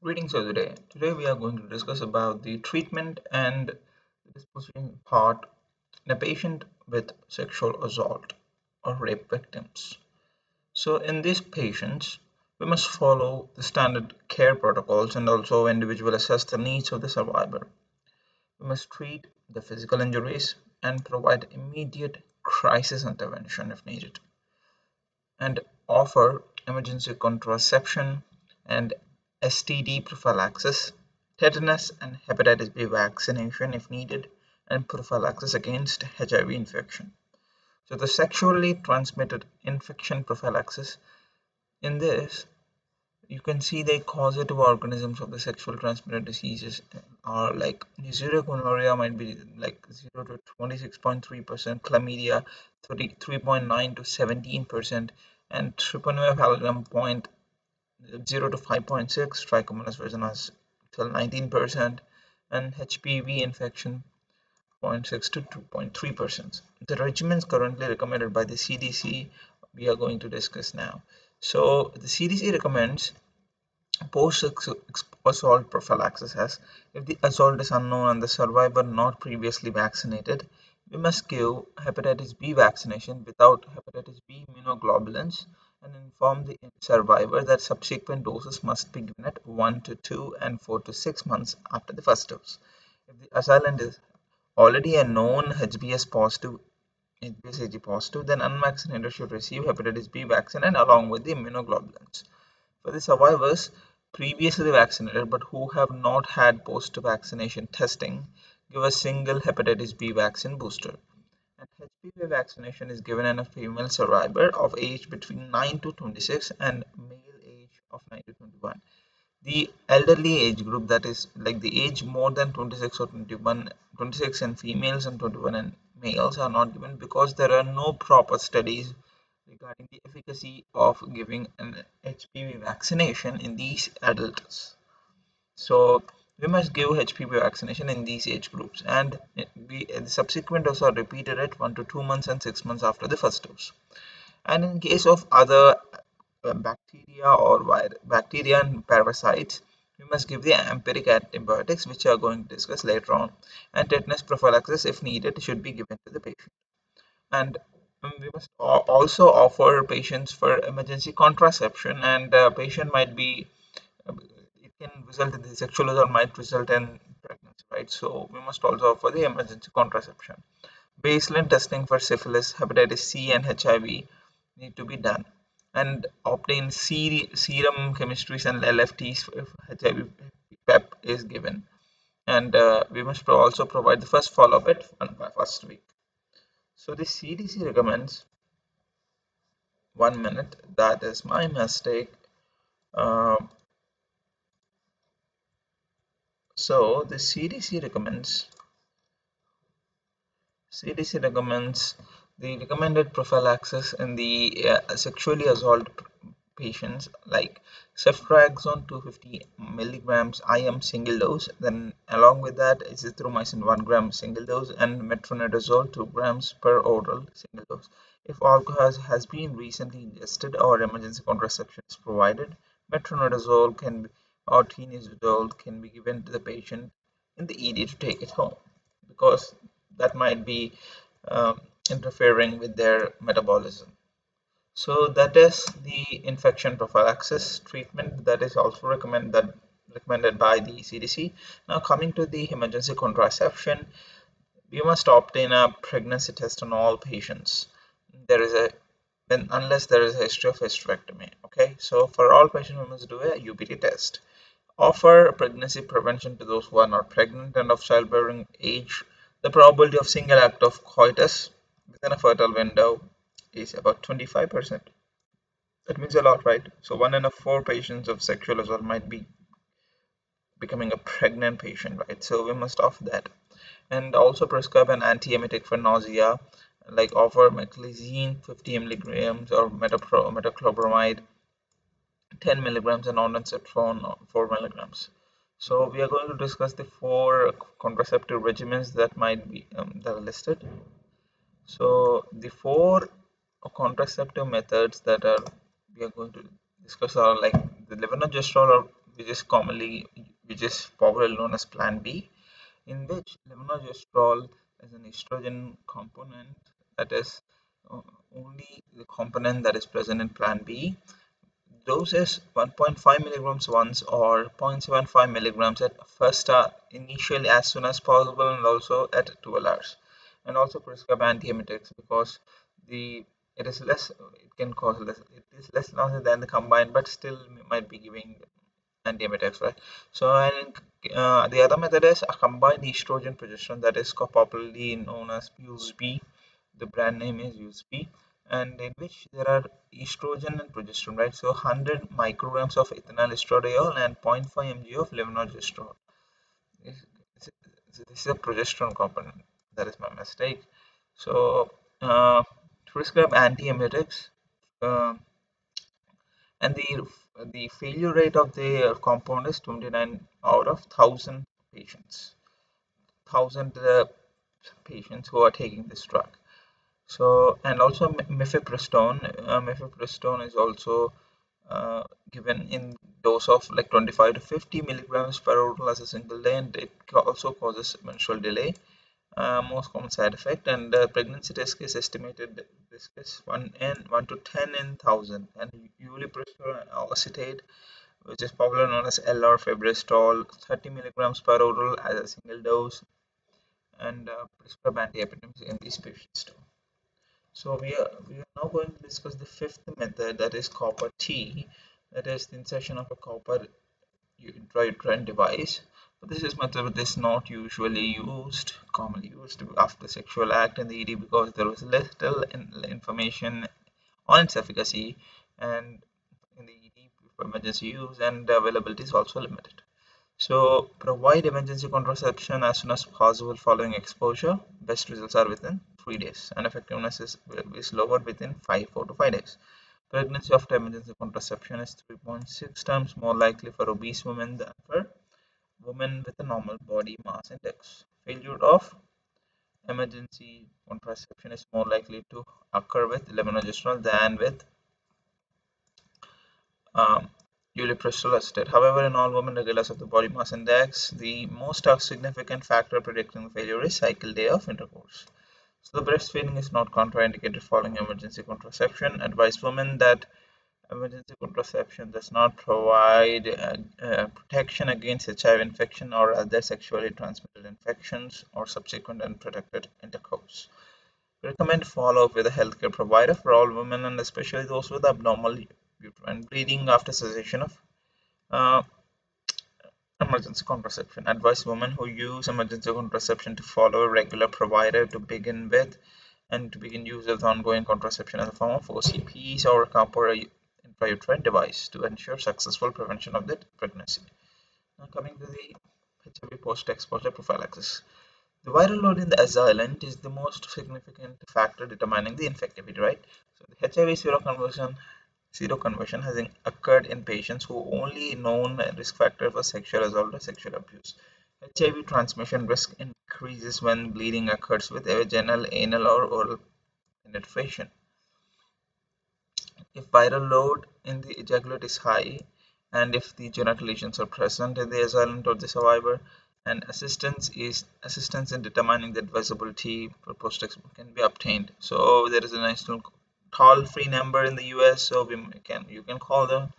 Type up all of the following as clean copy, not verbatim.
Greetings of the day. Today we are going to discuss about the treatment and disposition part in a patient with sexual assault or rape victims. So in these patients, we must follow the standard care protocols and also individual assess the needs of the survivor. We must treat the physical injuries and provide immediate crisis intervention if needed, and offer emergency contraception and STD prophylaxis, tetanus and hepatitis B vaccination if needed, and prophylaxis against HIV infection. So, the sexually transmitted infection prophylaxis, in this, you can see the causative organisms of the sexual transmitted diseases are like Neisseria gonorrhea might be like 0 to 26.3%, chlamydia 33.9 to 17%, and Treponema pallidum point 0 to 5.6, Trichomonas vaginalis till 19%, and HPV infection 0.6 to 2.3%. The regimens currently recommended by the CDC we are going to discuss now. So the CDC recommends post-assault prophylaxis as if the assault is unknown and the survivor not previously vaccinated, we must give hepatitis B vaccination without hepatitis B immunoglobulins and inform the survivor that subsequent doses must be given at 1 to 2 and 4 to 6 months after the first dose. If the assailant is already a known HBs positive, HBsAg positive, then unvaccinated should receive hepatitis B vaccine and along with the immunoglobulins. For the survivors previously vaccinated but who have not had post-vaccination testing, give a single hepatitis B vaccine booster. And HPV vaccination is given in a female survivor of age between 9 to 26 and male age of 9 to 21. The elderly age group, that is like the age more than 26 or 21, 26 in females and 21 in males, are not given because there are no proper studies regarding the efficacy of giving an HPV vaccination in these adults. So we must give HPV vaccination in these age groups, and the subsequent doses are repeated at 1 to 2 months and 6 months after the first dose. And in case of other bacteria or bacteria and parasites, we must give the empiric antibiotics, which we are going to discuss later on. And tetanus prophylaxis, if needed, should be given to the patient. And we must also offer patients for emergency contraception, and patient might be it can result in the sexual assault might result in pregnancy, right? So we must also offer the emergency contraception. Baseline testing for syphilis, hepatitis C, and HIV need to be done, and obtain serum chemistries and LFTs if HIV PEP is given. And we must also provide the first follow-up at first week. So the CDC recommends 1 minute. That is my mistake. Um, so the CDC recommends the recommended prophylaxis in the sexually assault patients like ceftriaxone 250 milligrams IM single dose. Then along with that, azithromycin 1 gram single dose and metronidazole 2 grams per oral single dose. If alcohol has been recently ingested or emergency contraception is provided, metronidazole can be, or tinazole can be given to the patient in the ED to take it home, because that might be interfering with their metabolism. So that is the infection prophylaxis treatment that is also recommended by the CDC. Now coming to the emergency contraception, we must obtain a pregnancy test on all patients. There is a then unless there is a history of hysterectomy. Okay, so for all patients we must do a UPT test. Offer pregnancy prevention to those who are not pregnant and of childbearing age. The probability of single act of coitus within a fertile window is about 25%. That means a lot, right? So 1 in 4 patients of sexual assault might be becoming a pregnant patient, right? So we must offer that. And also prescribe an antiemetic for nausea, like offer meclizine 50 milligrams or metoclopramide 10 milligrams and ondansetron 4 milligrams. So we are going to discuss the 4 contraceptive regimens that might be that are listed. So the 4 contraceptive methods that are we are going to discuss are like the levonorgestrel or which is popularly known as Plan B, in which levonorgestrel is an estrogen component that is uh, only the component that is present in Plan B. Dose is 1.5 milligrams once or 0.75 milligrams at first start initially as soon as possible, and also at 12 hours. And also prescribe antiemetics because the it is less it can cause less it is less nausea than the combined, but still might be giving antiemetics, right? So and the other method is a combined estrogen progesterone, that is popularly known as USP. The brand name is USP, and in which there are estrogen and progesterone, right? So 100 micrograms of ethinyl estradiol and zero point 0.5 mg of levonorgestrel. This is a progesterone component. That is my mistake. So to prescribe antiemetics, uh, and the failure rate of the compound is 29 out of 1,000 patients. 1,000 patients who are taking this drug. So, and also mifepristone is also given in dose of like 25 to 50 milligrams per oral as a single day, and it also causes menstrual delay, most common side effect. And pregnancy risk is estimated risk is 1 to 10 in 1,000. And ulipristal acetate, which is popularly known as LR fibristol, 30 milligrams per oral as a single dose, and prescribe antihypertensive in these patients too. So we are now going to discuss the fifth method, that is Coppert T, that is the insertion of a copper intrauterine device. But this method is not commonly used after sexual act in the ED because there was little information on its efficacy, and in the ED for emergency use, and the availability is also limited. So provide emergency contraception as soon as possible following exposure. Best results are within 3 days, and effectiveness is lower within 4 to 5 days. Pregnancy after emergency contraception is 3.6 times more likely for obese women than for women with a normal body mass index. Failure of emergency contraception is more likely to occur with levonorgestrel than with um, ulipristal. However, in all women, regardless of the body mass index, the most significant factor predicting failure is cycle day of intercourse. So the breastfeeding is not contraindicated following emergency contraception. Advise women that emergency contraception does not provide protection against HIV infection or other sexually transmitted infections or subsequent unprotected intercourse. Recommend follow-up with a healthcare provider for all women, and especially those with abnormal uterine bleeding after cessation of uh, emergency contraception. Advise women who use emergency contraception to follow a regular provider to begin with, and to begin use of ongoing contraception in the form of OCPs or Coppert intrauterine device to ensure successful prevention of the pregnancy. Now coming to the HIV post-exposure prophylaxis. The viral load in the assailant is the most significant factor determining the infectivity, right? So the HIV seroconversion has occurred in patients who only known risk factor for sexual assault or sexual abuse. HIV transmission risk increases when bleeding occurs with vaginal, anal, or oral penetration. If viral load in the ejaculate is high, and if the genital lesions are present in the assailant or the survivor, and assistance in determining the advisability for post-exposure can be obtained. So there is a national toll-free number in the US, so you can call them,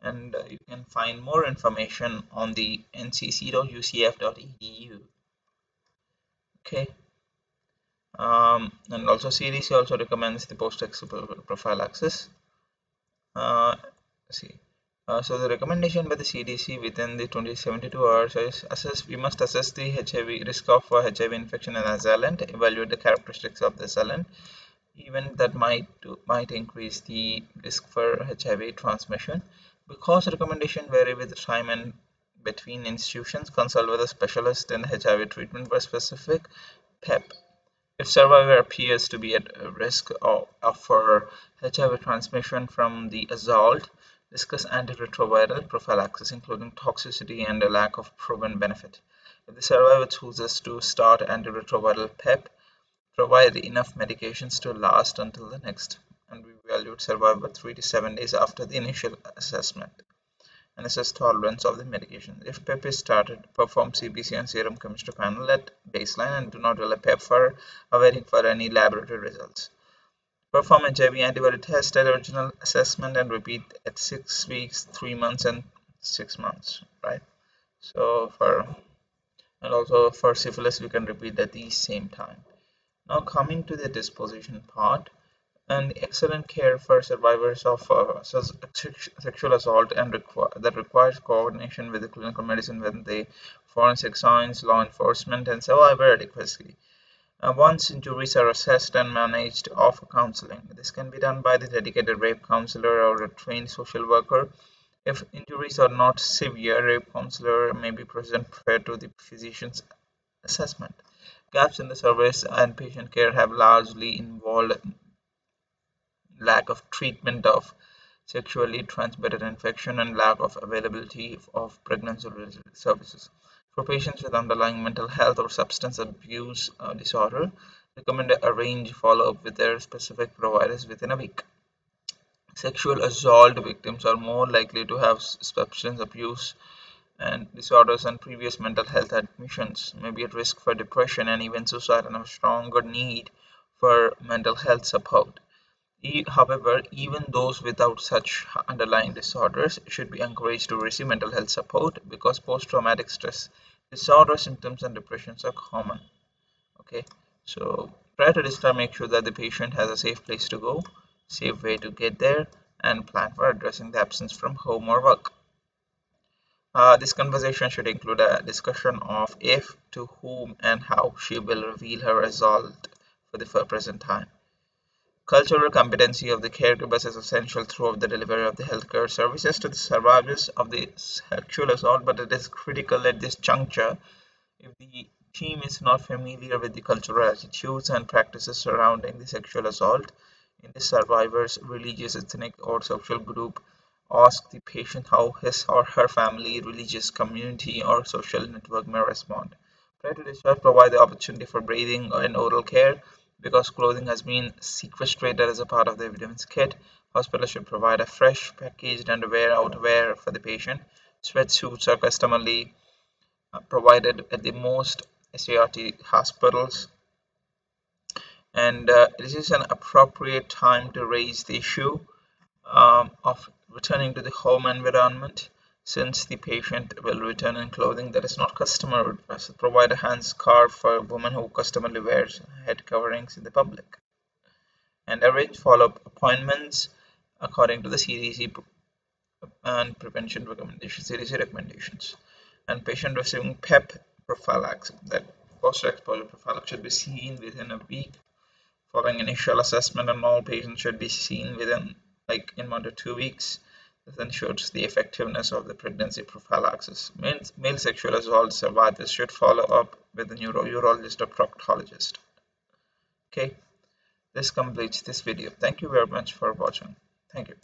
and you can find more information on the ncc.ucf.edu. Okay. And also CDC also recommends the post-exposure prophylaxis. Uh, see. So the recommendation by the CDC within the 72 hours is we must assess the HIV risk of HIV infection in assailant, evaluate the characteristics of the assailant, even that might increase the risk for HIV transmission. Because recommendation vary with time and between institutions, consult with a specialist in HIV treatment for specific PEP. If survivor appears to be at risk for HIV transmission from the assault, discuss antiretroviral prophylaxis, including toxicity and a lack of proven benefit. If the survivor chooses to start antiretroviral PEP, provide enough medications to last until the next, and we evaluate survivor 3 to 7 days after the initial assessment. and assess tolerance of the medication. If PEP is started, perform CBC and serum chemistry panel at baseline and do not rely PEP for waiting for any laboratory results. Perform HIV antibody test at original assessment and repeat at 6 weeks, 3 months, and 6 months, right? So and also for syphilis, we can repeat at the same time. Now coming to the disposition part, and excellent care for survivors of sexual assault and that requires coordination with the clinical medicine when the forensic science, law enforcement, and survivor adequacy. Once injuries are assessed and managed, offer counseling. This can be done by the dedicated rape counselor or a trained social worker. If injuries are not severe, rape counselor may be present prior to the physician's assessment. Gaps in the service and patient care have largely involved lack of treatment of sexually transmitted infection and lack of availability of pregnancy-related services. For patients with underlying mental health or substance abuse disorder, recommend a arrange follow-up with their specific providers within a week. Sexual assault victims are more likely to have substance abuse and disorders and previous mental health admissions, may be at risk for depression and even suicide, and have a stronger need for mental health support. However, even those without such underlying disorders should be encouraged to receive mental health support because post-traumatic stress disorder symptoms and depressions are common. Okay, so prior to discharge, make sure that the patient has a safe place to go, safe way to get there, and plan for addressing the absence from home or work. This conversation should include a discussion of if, to whom, and how she will reveal her result for the present time. Cultural competency of the caregivers is essential throughout the delivery of the healthcare services to the survivors of the sexual assault, but it is critical at this juncture if the team is not familiar with the cultural attitudes and practices surrounding the sexual assault in the survivor's religious, ethnic, or social group. Ask the patient how his or her family, religious community, or social network may respond. Prior to discharge, provide the opportunity for breathing and oral care. Because clothing has been sequestrated as a part of the evidence kit, hospitals should provide a fresh, packaged underwear, outerwear for the patient. Sweatsuits are customarily provided at the most SART hospitals, and this is an appropriate time to raise the issue of returning to the home environment since the patient will return in clothing that is not customary. Provide a hand scarf for a woman who customarily wears head coverings in the public, and arrange follow-up appointments according to the CDC and prevention recommendations, CDC recommendations. And patient receiving PEP prophylaxis, that post-exposure prophylaxis, should be seen within a week following initial assessment, and all patients should be seen within like in 1 to 2 weeks. This ensures the effectiveness of the pregnancy prophylaxis. Male sexual assault survivors should follow up with a urologist or proctologist. Okay, this completes this video. Thank you very much for watching. Thank you.